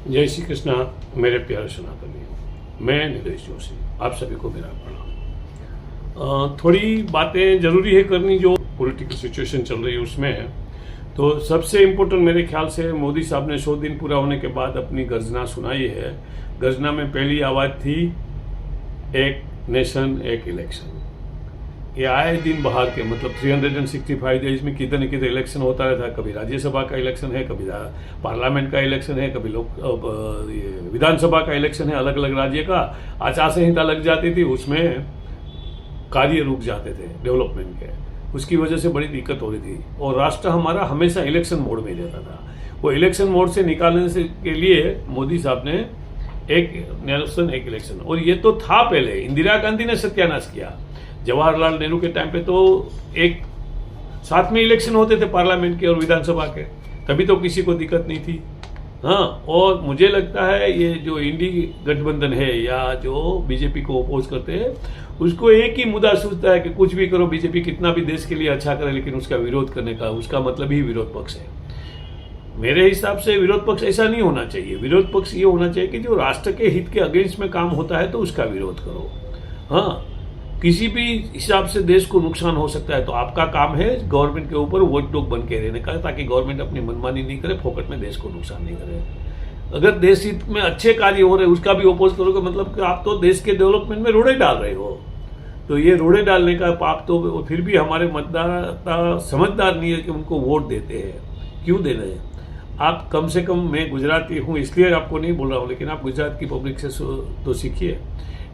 जय श्री कृष्णा मेरे प्यारे सनातनी। मैं निलेश जोशी, आप सभी को मेरा प्रणाम। थोड़ी बातें जरूरी है करनी जो पॉलिटिकल सिचुएशन चल रही है उसमें। तो सबसे इम्पोर्टेंट मेरे ख्याल से मोदी साहब ने 100 दिन पूरा होने के बाद अपनी गर्जना सुनाई है। गर्जना में पहली आवाज़ थी एक नेशन एक इलेक्शन। ये आए दिन बाहर के मतलब 365 डेज में कितने कितने इलेक्शन होता रहता है। कभी राज्यसभा का इलेक्शन है, कभी पार्लियामेंट का इलेक्शन है, कभी विधानसभा का इलेक्शन है। अलग अलग राज्य का आचार संहिता लग जाती थी, उसमें कार्य रुक जाते थे डेवलपमेंट के। उसकी वजह से बड़ी दिक्कत हो रही थी और राष्ट्र हमारा हमेशा इलेक्शन मोड में रहता था। वो इलेक्शन मोड से निकालने से के लिए मोदी साहब ने एक नेशन एक इलेक्शन, और ये तो था पहले। इंदिरा गांधी ने सत्यानाश किया। जवाहरलाल नेहरू के टाइम पे तो एक साथ में इलेक्शन होते थे पार्लियामेंट के और विधानसभा के, तभी तो किसी को दिक्कत नहीं थी। हाँ, और मुझे लगता है ये जो इंडी गठबंधन है या जो बीजेपी को अपोज करते हैं, उसको एक ही मुद्दा सूझता है कि कुछ भी करो, बीजेपी कितना भी देश के लिए अच्छा करे, लेकिन उसका विरोध करने का उसका मतलब ही विरोध पक्ष है। मेरे हिसाब से विरोध पक्ष ऐसा नहीं होना चाहिए। विरोध पक्ष ये होना चाहिए कि जो राष्ट्र के हित के अगेंस्ट में काम होता है तो उसका विरोध करो। हाँ, किसी भी हिसाब से देश को नुकसान हो सकता है तो आपका काम है गवर्नमेंट के ऊपर वॉचडॉग बन के रहने का, ताकि गवर्नमेंट अपनी मनमानी नहीं करे, फोकट में देश को नुकसान नहीं करे। अगर देश हित में अच्छे कार्य हो रहे उसका भी अपोज करोगे, मतलब कि आप तो देश के डेवलपमेंट में रोड़े डाल रहे हो। तो ये रोड़े डालने का पाप तो फिर भी हमारे मतदाता समझदार नहीं है कि उनको वोट देते हैं। क्यों दे रहे हैं आप? कम से कम मैं गुजराती हूँ इसलिए आपको नहीं बोल रहा हूँ, लेकिन आप गुजरात की पब्लिक से तो सीखिए।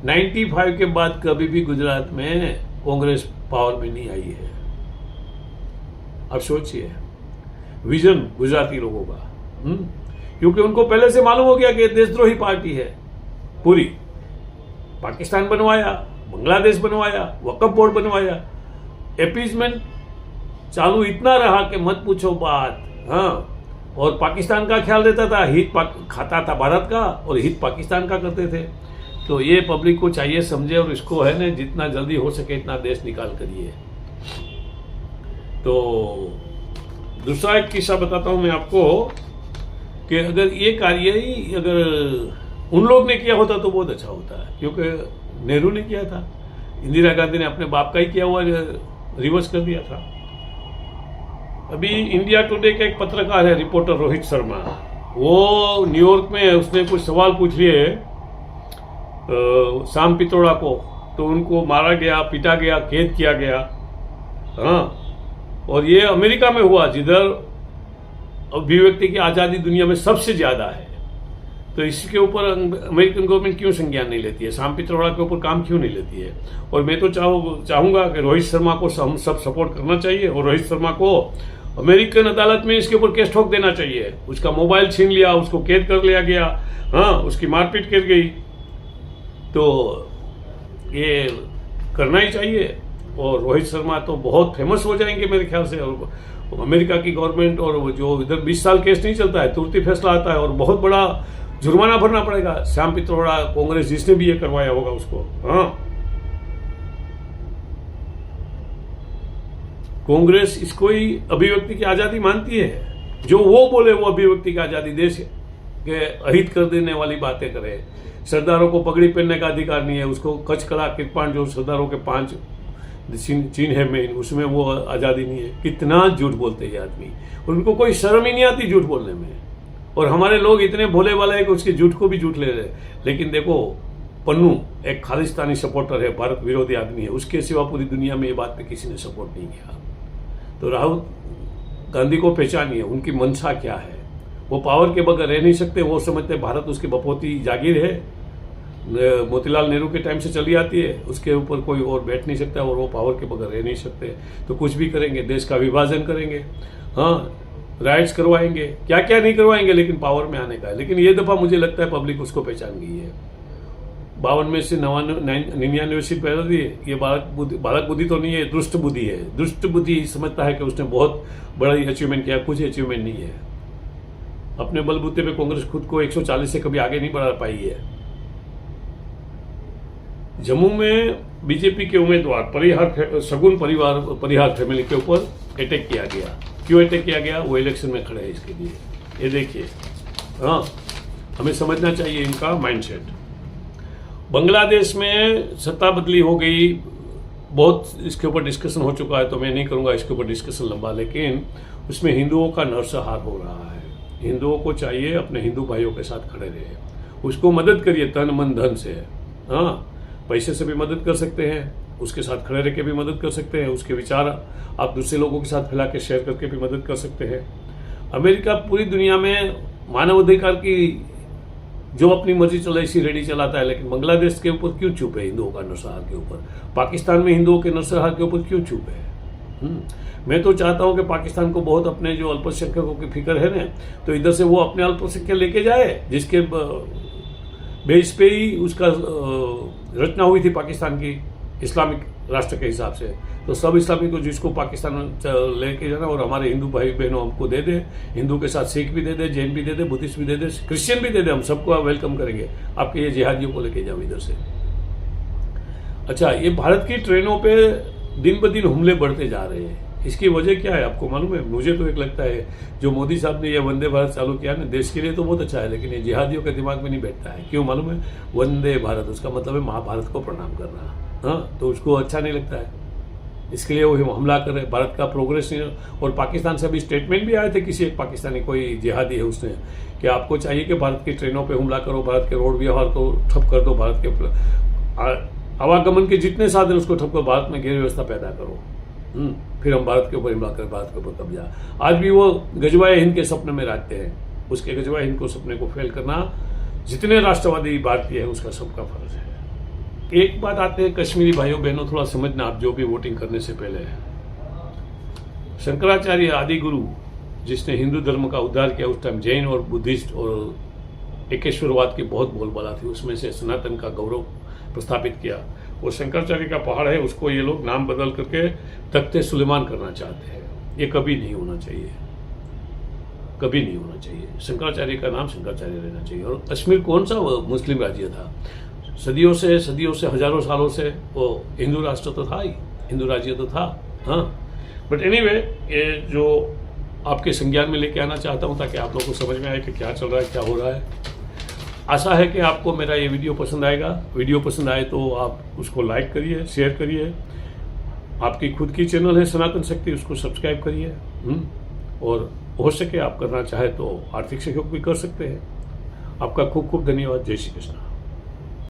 95 के बाद कभी भी गुजरात में कांग्रेस पावर में नहीं आई है। अब सोचिए विजन गुजराती लोगों का, क्योंकि उनको पहले से मालूम हो गया कि देशद्रोही पार्टी है पूरी। पाकिस्तान बनवाया, बांग्लादेश बनवाया, वक्फ बोर्ड बनवाया, एपीजमेंट चालू इतना रहा कि मत पूछो बात। हाँ, और पाकिस्तान का ख्याल रहता था, हित खाता था भारत का और हित पाकिस्तान का करते थे। तो ये पब्लिक को चाहिए समझे और इसको है ना जितना जल्दी हो सके इतना देश निकाल करिए। तो दूसरा एक किस्सा बताता हूं मैं आपको कि अगर ये कार्य ही अगर उन लोग ने किया होता तो बहुत अच्छा होता है, क्योंकि नेहरू ने किया था, इंदिरा गांधी ने अपने बाप का ही किया हुआ रिवर्स कर दिया था। अभी इंडिया टुडे के एक पत्रकार है रिपोर्टर रोहित शर्मा, वो न्यूयॉर्क में उसने कुछ सवाल पूछ लिए शाम पित्रोड़ा को, तो उनको मारा गया, पीटा गया, कैद किया गया। हाँ, और ये अमेरिका में हुआ जिधर अभिव्यक्ति की आज़ादी दुनिया में सबसे ज़्यादा है। तो इसके ऊपर अमेरिकन गवर्नमेंट क्यों संज्ञान नहीं लेती है? शाम पित्रोड़ा के ऊपर काम क्यों नहीं लेती है? और मैं तो चाहूँगा कि रोहित शर्मा को हम सब सपोर्ट करना चाहिए और रोहित शर्मा को अमेरिकन अदालत में इसके ऊपर केस ठोक देना चाहिए। उसका मोबाइल छीन लिया, उसको कैद कर लिया गया, हाँ, उसकी मारपीट कर गई, तो ये करना ही चाहिए। और रोहित शर्मा तो बहुत फेमस हो जाएंगे मेरे ख्याल से। और अमेरिका की गवर्नमेंट और वो जो इधर 20 साल केस नहीं चलता है, तुरंत फैसला आता है और बहुत बड़ा जुर्माना भरना पड़ेगा। श्याम पित्रोड़ा कांग्रेस जिसने भी ये करवाया होगा उसको। हाँ, कांग्रेस इसको ही अभिव्यक्ति की आजादी मानती है। जो वो बोले वो अभिव्यक्ति की आजादी, देश के अहित कर देने वाली बातें करे। सरदारों को पगड़ी पहनने का अधिकार नहीं है, उसको कच्छ कड़ा कृपाण जो सरदारों के 5 चिन्ह है मेन, उसमें वो आज़ादी नहीं है। कितना झूठ बोलते हैं आदमी, उनको कोई शर्म ही नहीं आती झूठ बोलने में। और हमारे लोग इतने भोले वाले हैं कि उसके झूठ को भी झूठ ले रहे। लेकिन देखो, पन्नू एक खालिस्तानी सपोर्टर है, भारत विरोधी आदमी है, उसके सिवा पूरी दुनिया में ये बात पे किसी ने सपोर्ट नहीं किया। तो राहुल गांधी को पहचानिए, उनकी मंशा क्या है। वो पावर के बगैर रह नहीं सकते। वो समझते भारत उसकी बपोती जागीर है, मोतीलाल नेहरू के टाइम से चली आती है, उसके ऊपर कोई और बैठ नहीं सकता और वो पावर के बगैर रह नहीं सकते। तो कुछ भी करेंगे, देश का विभाजन करेंगे, हाँ, राइट्स करवाएंगे, क्या क्या नहीं करवाएंगे, लेकिन पावर में आने का है। लेकिन ये दफा मुझे लगता है पब्लिक उसको पहचान गई है। 52 में से 99 सीट पैदा दी है। ये बालक बुद्धि तो नहीं है, दुष्ट बुद्धि है। दुष्ट बुद्धि समझता है कि उसने बहुत बड़ा अचीवमेंट किया, कुछ अचीवमेंट नहीं है। अपने बलबूते पे कांग्रेस खुद को 140 से कभी आगे नहीं बढ़ा पाई है। जम्मू में बीजेपी के उम्मीदवार शगुन परिहार फैमिली के ऊपर अटैक किया गया। क्यों अटैक किया गया? वो इलेक्शन में खड़े हैं इसके लिए। ये देखिए, हाँ, हमें समझना चाहिए इनका माइंडसेट। बांग्लादेश में सत्ता बदली हो गई, बहुत इसके ऊपर डिस्कशन हो चुका है, तो मैं नहीं करूंगा इसके ऊपर डिस्कशन लंबा, लेकिन उसमें हिंदुओं का नरसंहार हो रहा है। हिंदुओं को चाहिए अपने हिंदू भाइयों के साथ खड़े रहे, उसको मदद करिए तन मन धन से। हाँ, पैसे से भी मदद कर सकते हैं, उसके साथ खड़े रह के भी मदद कर सकते हैं, उसके विचार आप दूसरे लोगों के साथ फैला के शेयर करके भी मदद कर सकते हैं। अमेरिका पूरी दुनिया में मानवाधिकार की जो अपनी मर्जी चला इसी रेडी चलाता है, लेकिन बांग्लादेश के ऊपर क्यों चुप है? हिंदुओं का नरसंहार के ऊपर, पाकिस्तान में हिंदुओं के नरसंहार के ऊपर क्यों चुप है? मैं तो चाहता हूं कि पाकिस्तान को बहुत अपने जो अल्पसंख्यकों की फिक्र है ना, तो इधर से वो अपने अल्पसंख्यक लेके जाए, जिसके बेस पे ही उसका रचना हुई थी पाकिस्तान की इस्लामिक राष्ट्र के हिसाब से। तो सब इस्लामिक को जिसको पाकिस्तान लेके जाना, और हमारे हिंदू भाई बहनों हमको दे दे, हिंदू के साथ सिख भी दे दे, जैन भी दे दे, बुद्धिस्ट भी दे दे, क्रिश्चियन भी दे दे, हम सबको वेलकम करेंगे। आपके ये जिहादियों को लेके जाओ इधर से। अच्छा, ये भारत की ट्रेनों पे दिन ब दिन हमले बढ़ते जा रहे हैं, इसकी वजह क्या है आपको मालूम है? मुझे तो एक लगता है जो मोदी साहब ने यह वंदे भारत चालू किया ना, देश के लिए तो बहुत अच्छा है, लेकिन ये जिहादियों के दिमाग में नहीं बैठता है। क्यों मालूम है? वंदे भारत, उसका मतलब है महाभारत को प्रणाम करना। हाँ, तो उसको अच्छा नहीं लगता है, इसके लिए वो हमला कर रहे। भारत का प्रोग्रेस नहीं। और पाकिस्तान से अभी स्टेटमेंट भी आए थे, किसी एक पाकिस्तानी कोई जिहादी है उसने, कि आपको चाहिए कि भारत की ट्रेनों पे हमला करो, भारत के रोड व्यवहार को ठप कर दो, भारत के आवागमन के जितने साधन उसको ठप कर, भारत में गैर व्यवस्था पैदा करो, फिर हम भारत के ऊपर हमला कर, भारत के ऊपर कब्जा। आज भी वो गजवाए हिंद के सपने में रहते हैं, उसके गजवाए हिंद को सपने को फेल करना जितने राष्ट्रवादी भारतीय है उसका सबका फर्ज है। एक बात आते हैं कश्मीरी भाइयों बहनों, थोड़ा समझना आप जो भी वोटिंग करने से पहले है। शंकराचार्य आदि गुरु जिसने हिंदू धर्म का उद्धार किया, उस टाइम जैन और बुद्धिस्ट और एकेश्वरवाद की बहुत बोलबाला थी, उसमें से सनातन का गौरव प्रस्थापित किया। वो शंकराचार्य का पहाड़ है, उसको ये लोग नाम बदल करके तख्ते सुलेमान करना चाहते हैं। ये कभी नहीं होना चाहिए, कभी नहीं होना चाहिए। शंकराचार्य का नाम शंकराचार्य रहना चाहिए। और कश्मीर कौन सा मुस्लिम राज्य था? सदियों से हजारों सालों से वो हिंदू राष्ट्र तो था ही, हिंदू राज्य तो था। हाँ, बट एनीवे, ये जो आपके संज्ञान में लेके आना चाहता हूँ ताकि आप लोगों को समझ में आए कि क्या चल रहा है, क्या हो रहा है। आशा है कि आपको मेरा ये वीडियो पसंद आएगा। वीडियो पसंद आए तो आप उसको लाइक करिए, शेयर करिए। आपकी खुद की चैनल है सनातन शक्ति, उसको सब्सक्राइब करिए। और हो सके आप करना चाहे तो आर्थिक सहयोग भी कर सकते हैं। आपका खूब खूब धन्यवाद। जय श्री कृष्ण।